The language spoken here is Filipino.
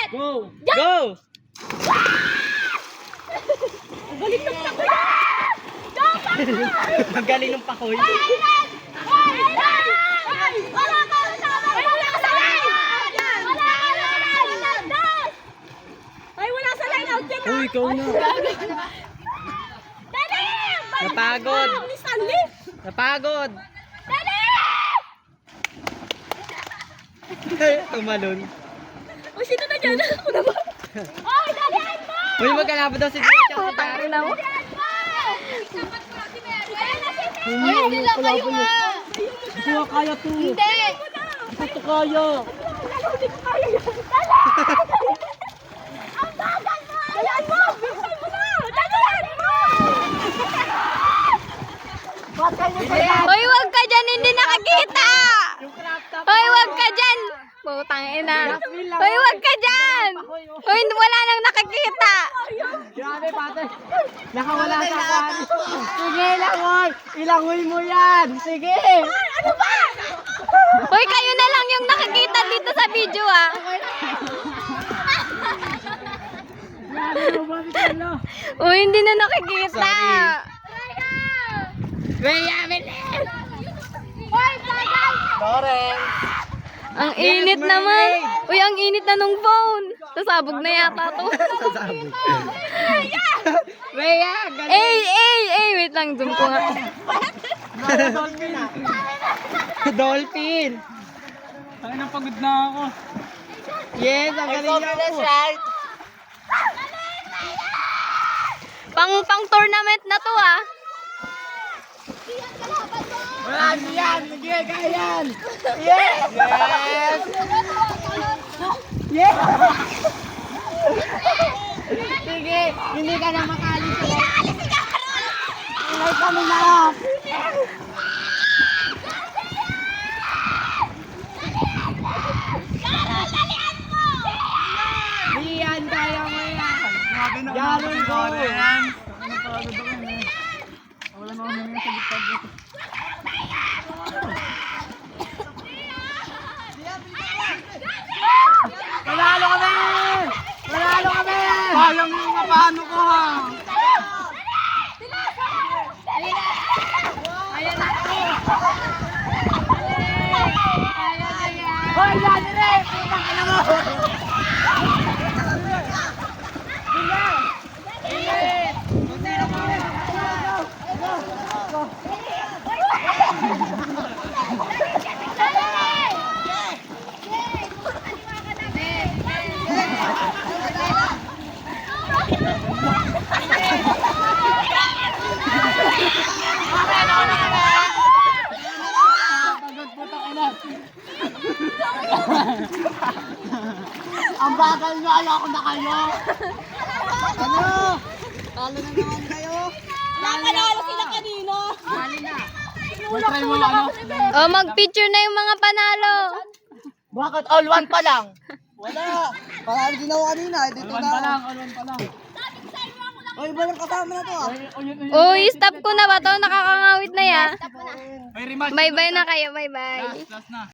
Go! Go! Galing ng takoy! Ang galing ng pakoy. Wala ka sa line! Ay, wala sa line out yan! Uy, ikaw na. Dali! Napagod. Ni Stanley! Napagod. Dali! Tumalon. O, sino na dyan? Ako na ba? Oy, dalihan mo! Uy, magkalaban daw si Gia. Putang ina mo! Ay, hindi lang kayo nga! Hindi ko kaya to! Hindi! Hindi ko kaya! Hindi ko kaya yan! Dali! Ang bagal mo! Dalihan mo! Bilisan mo na! Dalihan mo! Hoy, wag ka dyan, hindi nakakita! Hoy, wag ka dyan! Putang ina. Hoy, wag ka dyan! Hoy, wala nang nakakita! Grabe, pate! Nakawala sa kwan! Sige, langoy! Ilangoy mo yan! Sige! Ano ba? Hoy, kayo na lang yung nakakita dito sa video, ah. Grabe, lumabit ka na! Hoy, hindi na nakikita. Lawrence! Ang init naman. Uy, ang init na nung phone. Sasabog na yata to. Rhea! Wait lang, zoom ko nga. Dolphin! Dolphin. Ay, napagod na ako. Yes, ang galing niya ako. Pang tournament na to, ah. Wala yan! Sige, kaya yan! Yes! Yes! Yes! Sige, hindi ka na makalis. Ilay kami na! Iyan, kaya mo yan! Yaron ko! Wala na ako sa gitag dito. Panalo kami! Panalo kami! Sayang yung mapano ko ha! Ayan na ako! Hoy, yan rin! Putang ina mo! Ang bagal nyo, ayoko na kayo. Ano? Talo na naman kayo. Nakalala sila kanina. Try mo ano? Oh, mag-picture na yung mga panalo. Bakit all one pa lang? Wala. Parang ginawa kanina. Dito all one pa lang, all one pa lang. Oy, iba lang kasama na to ah. Uy, stop ko na ba to? Nakakangawit na ya. Ay, rematch. Bye-bye na kayo, bye-bye. Last na.